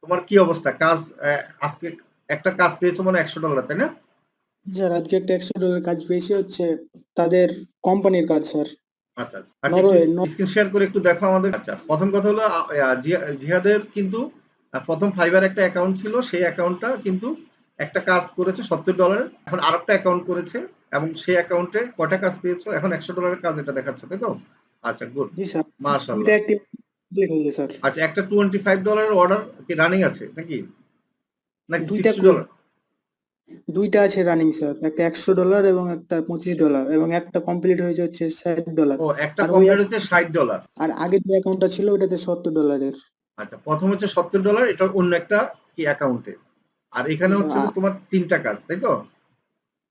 তোমার কি অবস্থা? কাজ আজকে একটা কাজ পেয়েছো মানে $100, তাই না? স্যার আজকে একটা $100 কাজ পেয়েছি, হচ্ছে তাদের কোম্পানির কাজ স্যার। আচ্ছা আচ্ছা আচ্ছা, একটু নরওয়ে স্ক্রিন শেয়ার করে একটু দেখো আমাদের। আচ্ছা, প্রথম কথা হলো জিহাদের কিন্তু প্রথম ফাইবার একটা অ্যাকাউন্ট ছিল, সেই অ্যাকাউন্টটা কিন্তু একটা কাজ করেছে $70, এখন আরেকটা অ্যাকাউন্ট করেছে এবং সেই অ্যাকাউন্টে কয়টা কাজ পেয়েছো? এখন $100 কাজ এটা দেখাচ্ছে, তাই তো? আচ্ছা, গুড, জি স্যার, দুইটা মাশাআল্লাহ। অ্যাক্টিভ হয়েছে স্যার। আচ্ছা, একটা $25 অর্ডার কি রানিং আছে নাকি, নাকি দুইটা $60? দুইটা আছে রানিং স্যার, একটা $100 এবং একটা $25, এবং একটা কমপ্লিট হয়েছে হচ্ছে $60। ও, একটা আর ওই কমপ্লিট হচ্ছে $60। আর আগের যে অ্যাকাউন্টটা ছিল ওটাতে $70। আচ্ছা, প্রথম হচ্ছে $70, এটা অন্য একটা কি অ্যাকাউন্টে। আর জি এখানে স্যার, হচ্ছে যে তোমার তিনটা কাজ, তাই তো?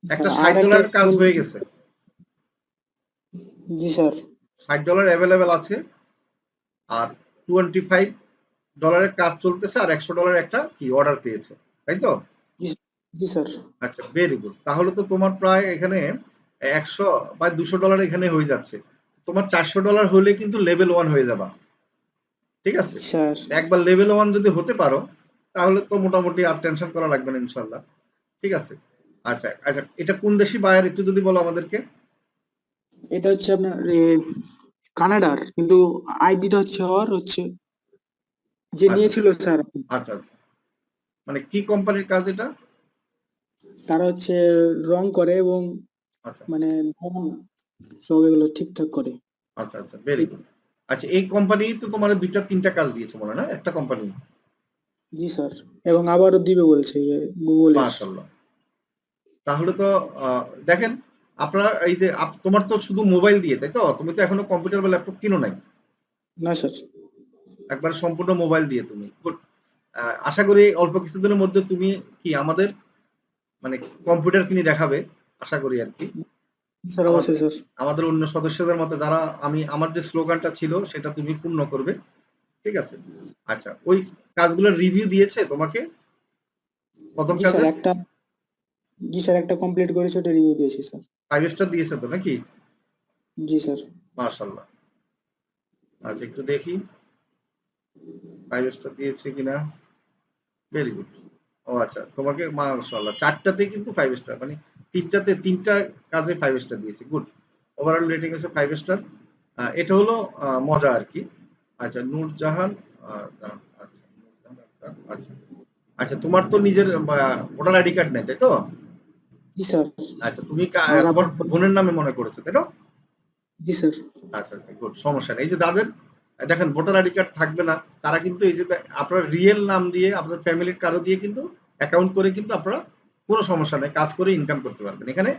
স্যার একটা আর ষাট একটা ডলারের কাজ হয়ে গেছে, জি স্যার। $60 অ্যাভেলেবেল আছে। আর $25 কাজ চলতেছে, আর $100 একটা কি অর্ডার পেয়েছে, তাই তো? জি জি স্যার। আচ্ছা, ভেরি গুড। তাহলে তো তোমার প্রায় এখানে 100 বা $200 এখানে হয়ে যাচ্ছে। তোমার $400 হলে কিন্তু লেভেল 1 হয়ে যাবা, ঠিক আছে? স্যার একবার লেভেল 1 যদি হতে পারো, তাহলে তো মোটামুটি আর টেনশন করা লাগবে না ইনশাল্লাহ। ঠিক আছে। আচ্ছা আচ্ছা, এটা কোন দেশি বায়ার একটু যদি বলো আমাদেরকে। এটা হচ্ছে আপনার কানাডার, কিন্তু আইডিটা হচ্ছে ওর হচ্ছে যে আচ্ছা নিয়েছিল স্যার। আচ্ছা আচ্ছা, মানে কি কোম্পানির কাজ এটা? তারা হচ্ছে রং করে এবং আচ্ছা মানে ভবন সব এগুলো ঠিকঠাক করে। আচ্ছা আচ্ছা, ভেরি এই- গুড। আচ্ছা, এই কোম্পানি তো তোমার দুইটা তিনটা কাজ দিয়েছে মনে হয়, না একটা কোম্পানি? জি স্যার, এবং আবারও দিবে বলছে গুগলের। মাশাআল্লাহ। তাহলে তো দেখেন, আপনারা এই যে তোমার তো শুধু মোবাইল দিয়ে, তাই তো? তুমি তো এখনো কম্পিউটার বা ল্যাপটপ কিনো নাই। না স্যার। একবার সম্পূর্ণ মোবাইল দিয়ে তুমি গুড। আশা করি অল্প কিছুদিনের মধ্যে তুমি কি আমাদের মানে কম্পিউটার কিনে দেখাবে, আশা করি আর কি। স্যার আমাদের অবশ্যই স্যার। আমাদের অন্য সদস্যদের মতো যারা, আমার যে স্লোগানটা ছিল সেটা তুমি পূর্ণ করবে, ঠিক আছে? আচ্ছা, ওই কাজগুলোর রিভিউ দিয়েছে তোমাকে প্রথম জি স্যার কাজের? একটা জি স্যার একটা কমপ্লিট করেছে, ওটা রিভিউ দিয়েছি স্যার। 5 স্টার দিয়েছে তো নাকি? জি স্যার। মাশাল্লাহ। আচ্ছা, একটু দেখি 5 স্টার দিয়েছে কিনা। Very good. ও আচ্ছা, তোমাকে মাশাল্লাহ 4টাতে কিন্তু 5 স্টার, মানে তিনটা কাজে 5 স্টার দিয়েছে, গুড। ওভারঅল রেটিং হচ্ছে 5 স্টার। এটা হলো মজা আর কি। আচ্ছা, নূরজাহান। আচ্ছা, নূরজাহান আচ্ছা আচ্ছা, তোমার তো নিজের ভোটার আইডি কার্ড নেই, তাই তো? জি স্যার। আচ্ছা, তুমি আর তোমার আপনার বোনের নামে মনে করেছো, তাই না? জি স্যার। আচ্ছা আচ্ছা, গুড, সমস্যা নেই। এই যে যাদের দেখেন ভোটার আইডি কার্ড থাকবে না, তারা কিন্তু এই যে আপনার রিয়েল নাম দিয়ে, আপনার ফ্যামিলির কারো দিয়ে কিন্তু অ্যাকাউন্ট করে কিন্তু আপনারা কোনো সমস্যা নেই, কাজ করে ইনকাম করতে পারবেন। এখানে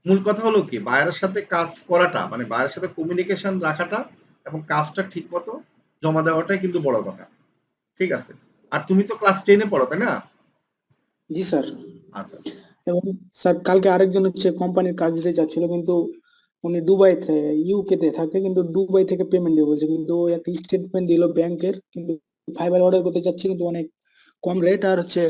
মূল কথা হলো কি, বায়ারের সাথে কাজ করাটা, মানে বায়ারের সাথে কমিউনিকেশন রাখাটা এবং কাজটা ঠিক মতো জমা দেওয়াটাই কিন্তু বড় কথা, ঠিক আছে? আর তুমি তো ক্লাস 10-এ পড়ো, তাই না? জি স্যার। আচ্ছা এবং স্যার কালকে আরেকজন হচ্ছে কোম্পানির কাজ দিতে যাচ্ছিল, কিন্তু উনি দুবাই ইউকে তে থাকে, কিন্তু দুবাই থেকে পেমেন্ট দিয়ে বলছে, কিন্তু ও একটা স্টেটমেন্ট দিল ব্যাংকের, কিন্তু ফাইবার অর্ডার করতে চাচ্ছে, কিন্তু অনেক কম রেট, আর হচ্ছে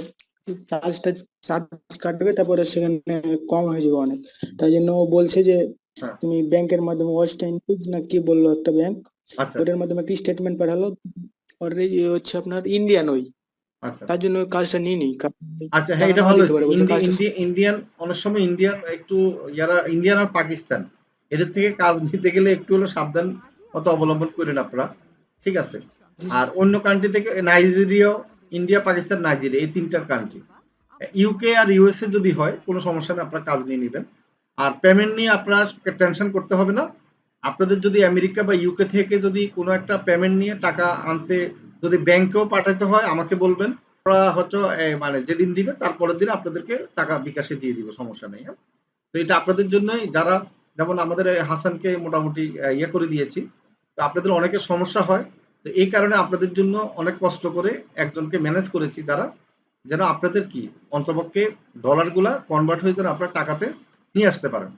চার্জটা চার্জ কাটবে, তারপরে সেখানে কম হয়ে যাবে অনেক। তাই জন্য ও বলছে যে হ্যাঁ, তুমি ব্যাংকের মাধ্যমে ওয়েস্টার্ন ইউনিয়ন না কি বললো একটা ব্যাংক, আচ্ছা আচ্ছা ওটার মাধ্যমে একটা স্টেটমেন্ট পাঠালো। ওর হচ্ছে আপনার ইন্ডিয়ান ওই, আচ্ছা তার আচ্ছা জন্য ওই কাজটা নিয়ে নিই, কারণ আচ্ছা, হ্যাঁ, টাকা এটা নাও ভালো দিতে হয়েছে। পারে, বলছে কাজটা। ইন্ডিয়ান অনেক সময় ইন্ডিয়ান একটু ইন্ডিয়ান আর পাকিস্তান, এদের থেকে কাজ নিতে গেলে একটু হলো সাবধান অত অবলম্বন করেন আপনারা, ঠিক আছে? আর অন্য কান্ট্রি থেকে নাইজেরিয়া, ইন্ডিয়া, পাকিস্তান, নাইজেরিয়া, এই তিনটার কান্ট্রি। ইউকে আর ইউএসএ যদি হয় কোনো সমস্যা নেই, আপনারা কাজ নিয়ে নেবেন। আর পেমেন্ট নিয়ে আপনার টেনশন করতে হবে না। আপনাদের যদি আমেরিকা বা ইউকে থেকে যদি কোনো একটা পেমেন্ট নিয়ে টাকা আনতে, যদি ব্যাংকেও পাঠাতে হয় আমাকে বলবেন। ওরা হচ্ছে মানে যেদিন দিবে তারপরের দিন আপনাদেরকে টাকা বিকাশে দিয়ে দিব, সমস্যা নেই, হ্যাঁ? তো এটা আপনাদের জন্যই, যারা যেমন আমাদের হাসানকে মোটামুটি ইয়ে করে দিয়েছি, তো আপনাদের অনেকের সমস্যা হয়, তো এই কারণে আপনাদের জন্য অনেক কষ্ট করে একজনকে ম্যানেজ করেছি, যারা যেন আপনাদের কি অন্তপক্ষে ডলারগুলা কনভার্ট হয়ে যেন আপনার টাকাতে নিয়ে আসতে পারেন,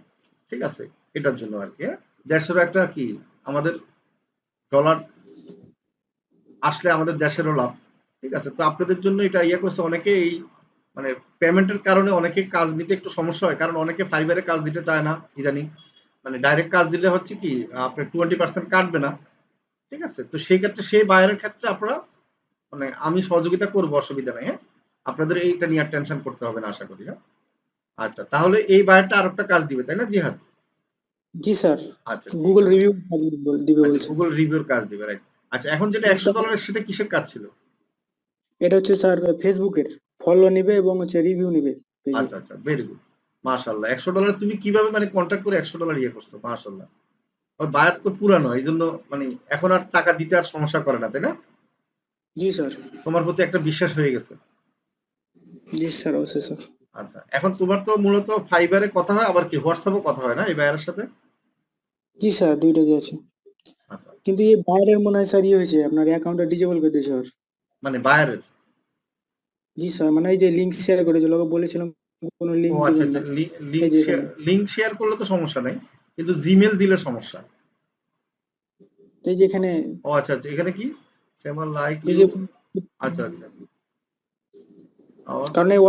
ঠিক আছে? এটার জন্য আর কি, হ্যাঁ? 150 একটা কি আমাদের ডলার আসলে আমাদের দেশেরও লাভ, ঠিক আছে? তো আপনাদের জন্য এটা ইয়ে করছে অনেকে, এই মানে পেমেন্টের কারণে অনেকে কাজ নিতে একটু সমস্যা হয়, কারণ অনেকে ফাইবারে কাজ দিতে চায় না ইদানিং। মানে ডাইরেক্ট কাজ দিলে হচ্ছে কি আপনার 20% কাটবে না, ঠিক আছে? তো সেই ক্ষেত্রে সেই বায়ারের ক্ষেত্রে আপনারা মানে আমি সহযোগিতা করবো, অসুবিধা নাই। হ্যাঁ, আপনাদের এইটা নিয়ে আর টেনশন করতে হবে না আশা করি। হ্যাঁ, আচ্ছা, তাহলে এই বায়ারটা আরেকটা কাজ দিবে তাই না জিহাদ? জি স্যার, আচ্ছা, ঠিক গুগল আছে। রিভিউ দিবে আচ্ছা, বলছে। গুগল রিভিউর কাজ দিবে, রাইট। আচ্ছা, এখন যেটা $100 সেটা কিসের কাজ ছিল? এটা হচ্ছে স্যার ফেসবুকের ফলো নিবে এবং হচ্ছে রিভিউ নিবে পেজে। আচ্ছা, আচ্ছা, ভেরি গুড। মাশাআল্লাহ, $100 তুমি কিভাবে মানে কন্ট্যাক্ট করে $100 ইয়ে করছো, মাশাআল্লাহ। ওই বায়ার তো পুরানো, এই জন্য মানে এখন আর টাকা দিতে আর সমস্যা করে না তাই না? জি স্যার। তোমার প্রতি একটা বিশ্বাস হয়ে গেছে। জি স্যার, অবশ্যই স্যার। আচ্ছা, এখন তোমার তো মূলত ফাইবারে কথা হয়, আবার কি হোয়াটসঅ্যাপও কথা হয় না এই বায়ারের সাথে? জি স্যার, দুইটাই আছে। আচ্ছা, কিন্তু এই বাইরের মনে হয় স্যার ইয়ে হয়েছে, আপনার অ্যাকাউন্টটা ডিসেবল করে দিয়েছে স্যার। মানে বায়ারের। জি স্যার, মানে এই যে লিঙ্ক শেয়ার করেছিল, ওকে বলেছিলাম কোনো ও লিঙ্ক আচ্ছা, দিবেন আচ্ছা, না। এই লিংক যে শেয়ার, এখানে, লিংক শেয়ার করলে তো সমস্যা নাই, কিন্তু জিমেল দিলে সমস্যা। এই যে এখানে, ও আচ্ছা, আচ্ছা, এখানে কি সেমন লাইক এই ইউ? যে, আচ্ছা, আচ্ছা, আবার কারণ এই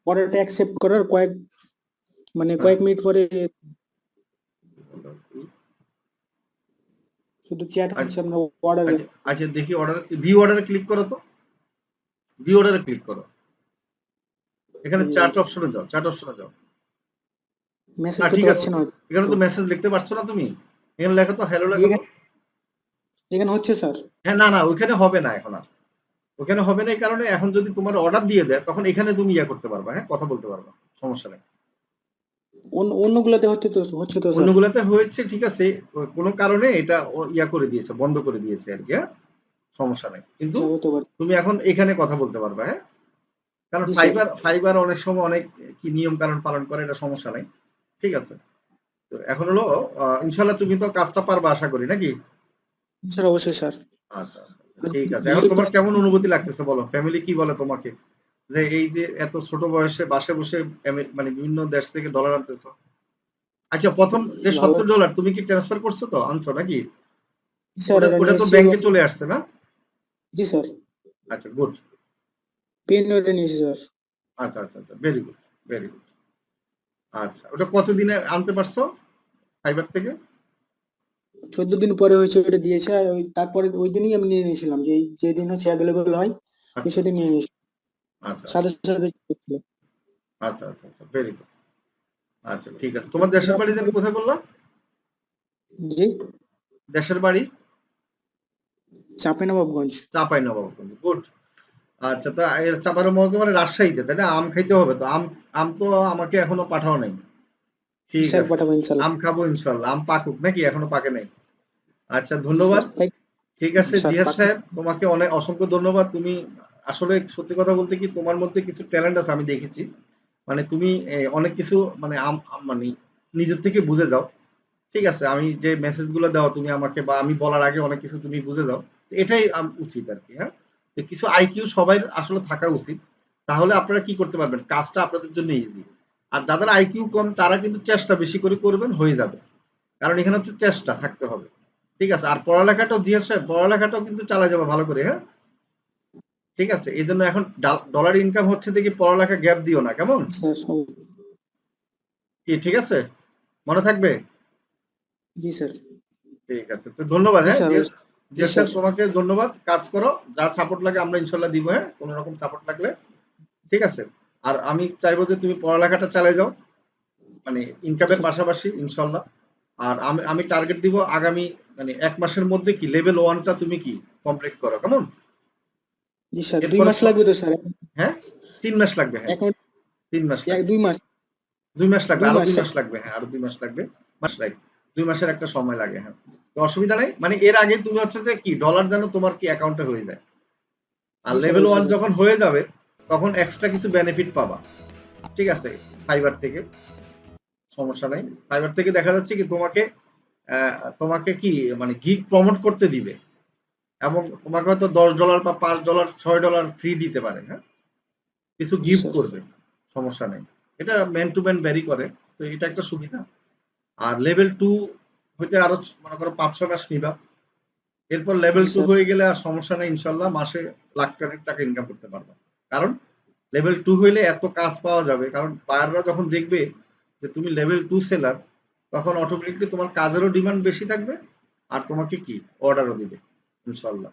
অর্ডারটা অ্যাকসেপ্ট করার হ্যাঁ, কয়েক মিনিট পরে শুধু চ্যাট হচ্ছে আচ্ছা, আপনার অর্ডারে। আচ্ছা, আচ্ছা, দেখি অর্ডার, ভিউ অর্ডারে ক্লিক করো তো, ভিউ অর্ডারে ক্লিক করো, এখানে চ্যাট অপশনে যাও, চ্যাট অপশনে যাও। মেসেজ না, করতে ঠিক আছে, পারছে না এখানে হয়তো। তো মেসেজ লিখতে পারছো না তুমি, এখানে লেখো তো, হ্যালো লেখো তো। এখানে এখানে হচ্ছে স্যার। হ্যাঁ, না, না, ওইখানে হবে না এখন আর, ওখানে হবে না, এই কারণে এখন যদি তোমার অর্ডার দিয়ে দেয় তখন এখানে তুমি ইয়া করতে পারবা, হ্যাঁ, কথা বলতে পারবা, সমস্যা নেই। অন্যগুলোতে হচ্ছে তো স্যার। অন্যগুলাতে হয়েছে, ঠিক আছে, কোনো কারণে এটা ইয়া করে দিয়েছে, বন্ধ করে দিয়েছে আর কি। হ্যাঁ, সমস্যা নেই, কিন্তু স্যার হতে পারে। তুমি এখন এখানে কথা বলতে পারবা। হ্যাঁ, কারণ জি স্যার। ফাইবার ফাইবার অনেক সময় অনেক কি নিয়ম কানুন পালন করে, এটা সমস্যা নাই। ঠিক আছে, তো এখন হলো ইনশাল্লাহ তুমি তো কাজটা পারবা আশা করি নাকি? স্যার অবশ্যই স্যার। আচ্ছা, আচ্ছা, আচ্ছা, ঠিক আছে। এখন হেল্প। তোমার কেমন অনুভূতি লাগতেছে বলো, ফ্যামিলি কি বলে তোমাকে, যে এই যে এত ছোট বয়সে বাসে বসে মানে বিভিন্ন দেশ থেকে ডলার আনতেছো? আচ্ছা, প্রথম যে ভালো। $70 তুমি কি ট্রান্সফার করছো তো, আনছো নাকি? স্যার ওটা এটা ওটা নিয়ে তো এসেছি এবং ব্যাংকে চলে আসছে না? জি স্যার, আচ্ছা, গুড। পেন ওটা নিয়ে এসেছি স্যার। আচ্ছা, আচ্ছা, আচ্ছা, ভেরি গুড, ভেরি গুড। আচ্ছা, ওটা কতদিনে আনতে পারছো ফাইবার থেকে? 14 দিন পরে হয়েছে, ওটা দিয়েছে। আর তারপরে ওই দিনই আমি নিয়ে নিয়েছিলাম, যে যেদিন হচ্ছে অ্যাভেলেবল হয় ওই আচ্ছা, সেদিন নিয়ে নিয়েছি। আচ্ছা, সাথে সাথে ছিল। আচ্ছা, আচ্ছা, আচ্ছা, ভেরি গুড। আচ্ছা, ঠিক আছে, তোমার দেশের বাড়ি যেন কোথায় বললা? জি, দেশের বাড়ি চাঁপাইনবাবগঞ্জ। চাঁপাই নবাবগঞ্জ, গুড। আচ্ছা, তা এর চাঁপাই নবাবগঞ্জ মানে রাজশাহীতে তাই না? আম খাইতে হবে তো, আম, আম তো আমাকে এখনো পাঠাও নাই। ঠিক স্যার আছে, পাঠাবো ইনশাল্লাহ। আম খাবো ইনশাল্লাহ, আম পাকুক নাকি, এখনো পাকে নাই? আচ্ছা, জি ধন্যবাদ। স্যার, তাই। ঠিক আছে স্যার জিহাদ পাখি। সাহেব, তোমাকে অনেক অসংখ্য ধন্যবাদ। তুমি আসলে সত্যি কথা বলতে কি, তোমার মধ্যে কিছু ট্যালেন্ট আছে আমি দেখেছি। মানে তুমি অনেক কিছু মানে মানে নিজের থেকে বুঝে যাও। ঠিক আছে, আমি যে মেসেজ গুলো দেওয়া তুমি আমাকে, বা আমি বলার আগে অনেক কিছু তুমি বুঝে যাও। তো এটাই উচিত আর কি। হ্যাঁ, তো কিছু আইকিউ সবাই আসলে থাকা উচিত, তাহলে আপনারা কি করতে পারবেন, কাজটা আপনাদের জন্য ইজি। আর যাদের আইকিউ কম তারা কিন্তু চেষ্টা বেশি করে করবেন, হয়ে যাবে। কারণ এখানে হচ্ছে চেষ্টা থাকতে হবে। ঠিক আছে, আর পড়ালেখাটাও জিয়ার সাহেব, পড়ালেখাটাও কিন্তু চালা যাবে ভালো করে। হ্যাঁ, ঠিক আছে, এই জন্য এখন ডলার ইনকাম হচ্ছে দেখি, পড়ালেখা গ্যাপ দিও না, কেমন? স্যার কি ঠিক আছে, মনে থাকবে? জি স্যার। ঠিক আছে, তো ধন্যবাদ। জি হ্যাঁ, স্যার, জি জিয়ার স্যার। সাহেব, তোমাকে ধন্যবাদ, কাজ করো, যা সাপোর্ট লাগে আমরা ইনশাল্লাহ দিব। হ্যাঁ, কোনো রকম সাপোর্ট লাগলে। ঠিক আছে, আর আমি চাইবো যে তুমি পড়ালেখাটা চালিয়ে যাও, মানে ইনকামের পাশাপাশি ইনশাল্লাহ। আর আমি আমি টার্গেট দিব আগামী মানে 1 মাসের মধ্যে কি লেভেল 1টা তুমি কি কমপ্লিট করো, কেমন? জি স্যার, দুই এরপরে মাস লাগবে তো স্যার। হ্যাঁ, 3 মাস লাগবে, হ্যাঁ, অ্যাকাউন্ট 3 মাস এক লাগবে। 2 মাস। 2 মাস লাগবে, দুই আরো মাস দুই স্যার। মাস লাগবে, হ্যাঁ, আরো 2 মাস লাগবে। মাস রাইট, 2 মাসের একটা সময় লাগে। হ্যাঁ, তো অসুবিধা নাই, মানে এর আগে তুমি হচ্ছে যে কি ডলার যেন তোমার কি অ্যাকাউন্টে হয়ে যায়। আর জি স্যার, লেভেল অবশ্যই 1 স্যার। যখন হয়ে যাবে তখন এক্সট্রা কিছু বেনিফিট পাবা। ঠিক আছে, ফাইবার থেকে, সমস্যা নাই। ফাইবার থেকে দেখা যাচ্ছে কি তোমাকে তোমাকে কি মানে গিগ প্রমোট করতে দিবে, এবং তোমাকে হয়তো $10 বা $5 $6 ফ্রি দিতে পারে। হ্যাঁ, কিছু জি গিফট স্যার। করবে, সমস্যা নেই। এটা ম্যান টু ম্যান ভ্যারি করে, তো এটা একটা সুবিধা। আর লেভেল 2 হইতে আরো মনে করো 5-6 মাস নিবা। এরপর লেভেল জি 2 স্যার। হয়ে গেলে আর সমস্যা নেই, ইনশাল্লাহ মাসে লাখ খানেক টাকা ইনকাম করতে পারবা। কারণ লেভেল 2 হইলে এত কাজ পাওয়া যাবে, কারণ বায়াররা যখন দেখবে যে তুমি লেভেল 2 সেলার, তখন অটোমেটিকলি তোমার কাজেরও ডিমান্ড বেশি থাকবে, আর তোমাকে কি অর্ডারও দিবে ইনশাল্লাহ।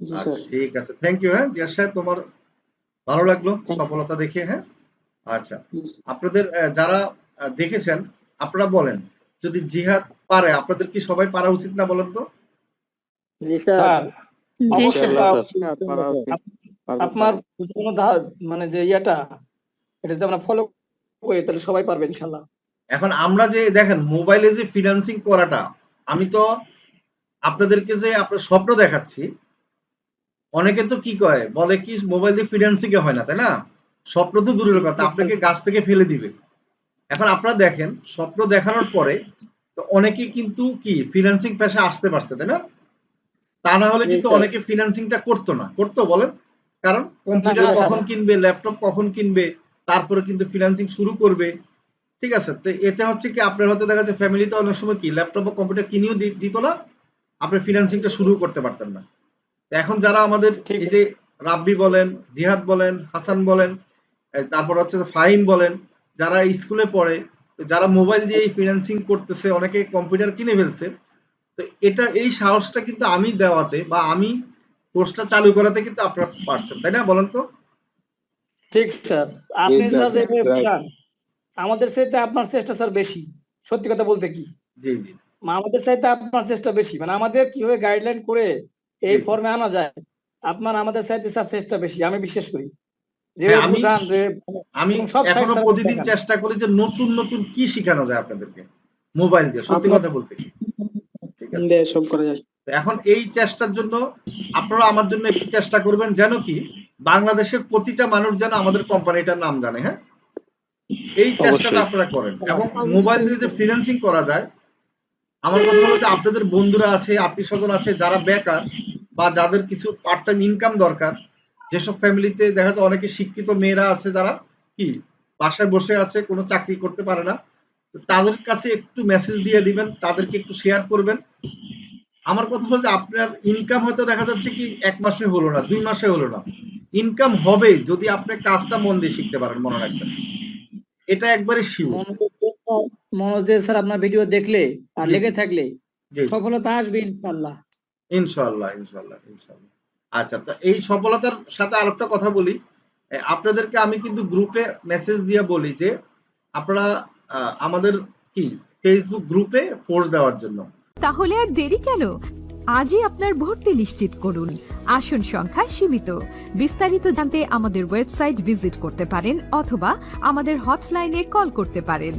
জি আচ্ছা স্যার। ঠিক আছে, থ্যাংক ইউ। হ্যাঁ জিয়াদ সাহেব, তোমার ভালো লাগলো থ্যাংক সফলতা দেখে। হ্যাঁ আচ্ছা, ইউ। আপনাদের যারা দেখেছেন, আপনারা বলেন যদি জিহাদ পারে, আপনাদের কি সবাই পারা উচিত না বলেন তো? জি স্যার, স্যার জি অবশ্যই স্যার। হ্যাঁ, পারা উচিত। পারবে আপনার সবাই। কোনো মানে যে এটা যদি আমরা ফলো করি তাহলে সবাই পারবে ইনশাল্লাহ। এখন আমরা যে দেখেন মোবাইলে যে ফিন্যান্সিং করাটা, আমি তো আপনাদেরকে যে আপনার স্বপ্ন দেখাচ্ছি, অনেকে তো কি কয় বলে কি মোবাইল দিয়ে ফিন্যান্সিং এ হয় না, তাই না? স্বপ্ন তো দূরের কথা, আপনাকে গাছ থেকে ফেলে দিবে। এখন আপনারা দেখেন স্বপ্ন দেখানোর পরে তো অনেকে কিন্তু কি ফিন্যান্সিং পেশা আসতে পারছে, তাই না? তা না হলে জি কিন্তু স্যার। অনেকে ফিন্যান্সিংটা করতো না, করতো বলেন? কারণ কম্পিউটার না, কখন স্যার। কিনবে, ল্যাপটপ কখন কিনবে, তারপরে কিন্তু ফিন্যান্সিং শুরু করবে। ঠিক আছে, তো এতে হচ্ছে কি আপনার হয়তো দেখা যাচ্ছে ফ্যামিলিতে অনেক সময় কি ল্যাপটপ বা কম্পিউটার কিনেও দিত না, আপনি ফিন্যান্সিংটা শুরু করতে পারতেন না। তো এখন যারা আমাদের ঠিক এই যে রাব্বি বলেন, জিহাদ বলেন, হাসান বলেন, তারপর হচ্ছে ফাহিম বলেন, যারা স্কুলে পড়ে, তো যারা মোবাইল দিয়ে ফিন্যান্সিং করতেছে, অনেকে কম্পিউটার কিনে ফেলছে, তো এটা এই সাহসটা কিন্তু আমি দেওয়াতে বা আমি কোর্সটা চালু করাতে কিন্তু আপনারা পারছেন, তাই না বলেন তো? ঠিক স্যার, আপনি স্যার, স্যার যে right. বললেন, আমাদের চাইতে আপনার চেষ্টা স্যার বেশি। সত্যি কথা বলতে কি, জি জি আমাদের চাইতে আপনার চেষ্টা বেশি, মানে আমাদের কিভাবে গাইডলাইন করে এই জি। ফর্মে আনা যায়, আপনার আমাদের চাইতে স্যার চেষ্টা বেশি, আমি বিশ্বাস করি। হ্যাঁ, যেভাবে বুঝান যে আমি এবং সব সাইড এখনো স্যার প্রতিদিন দেখান। চেষ্টা করি যে নতুন নতুন কি শেখানো যায় আপনাদেরকে মোবাইল দিয়ে, সত্যি আপনার কথা বলতে কি। ঠিক আছে, দিয়ে সব করা যায়। তো এখন এই চেষ্টার জন্য আপনারা আমার জন্য একটু চেষ্টা করবেন, যেন কি বাংলাদেশের প্রতিটা মানুষ যেন আমাদের কোম্পানিটার নাম জানে। হ্যাঁ, এই চেষ্টাটা অবশ্যই। আপনারা করেন। এবং মোবাইল দিয়ে যে ফ্রিল্যান্সিং করা যায়, আমার কথা হলো যে আপনাদের বন্ধুরা আছে, আত্মীয় স্বজন আছে যারা বেকার বা যাদের কিছু পার্ট টাইম ইনকাম দরকার, যেসব ফ্যামিলিতে দেখা যাচ্ছে অনেকে শিক্ষিত মেয়েরা আছে যারা কি বাসায় বসে আছে, কোনো চাকরি করতে পারে না, তো তাদের কাছে একটু মেসেজ দিয়ে দিবেন, তাদেরকে একটু শেয়ার করবেন। আমার কথা হলো যে আপনার ইনকাম হয়তো দেখা যাচ্ছে কি ১ মাসে হলো না, ২ মাসে হলো না, ইনকাম হবে যদি আপনি কাজটা মন দিয়ে শিখতে পারেন, মনে রাখবেন। এটা একবারে শিওর। মনোজ দে স্যার আপনার ভিডিও দেখলে আর জি, লেগে থাকলে জি, সফলতা আসবে ইনশাআল্লাহ। ইনশাআল্লাহ, ইনশাআল্লাহ, ইনশাআল্লাহ। আচ্ছা, তো এই সফলতার সাথে আরেকটা কথা বলি। আপনাদেরকে আমি কিন্তু গ্রুপে মেসেজ দিয়ে বলি যে আপনারা আমাদের কি ফেসবুক গ্রুপে ফোর্স দেওয়ার জন্য। তাহলে আর দেরি কেন? আজই আপনার ভর্তি নিশ্চিত করুন। আসন সংখ্যা সীমিত। বিস্তারিত জানতে আমাদের ওয়েবসাইট ভিজিট করতে পারেন অথবা আমাদের হটলাইনে কল করতে পারেন।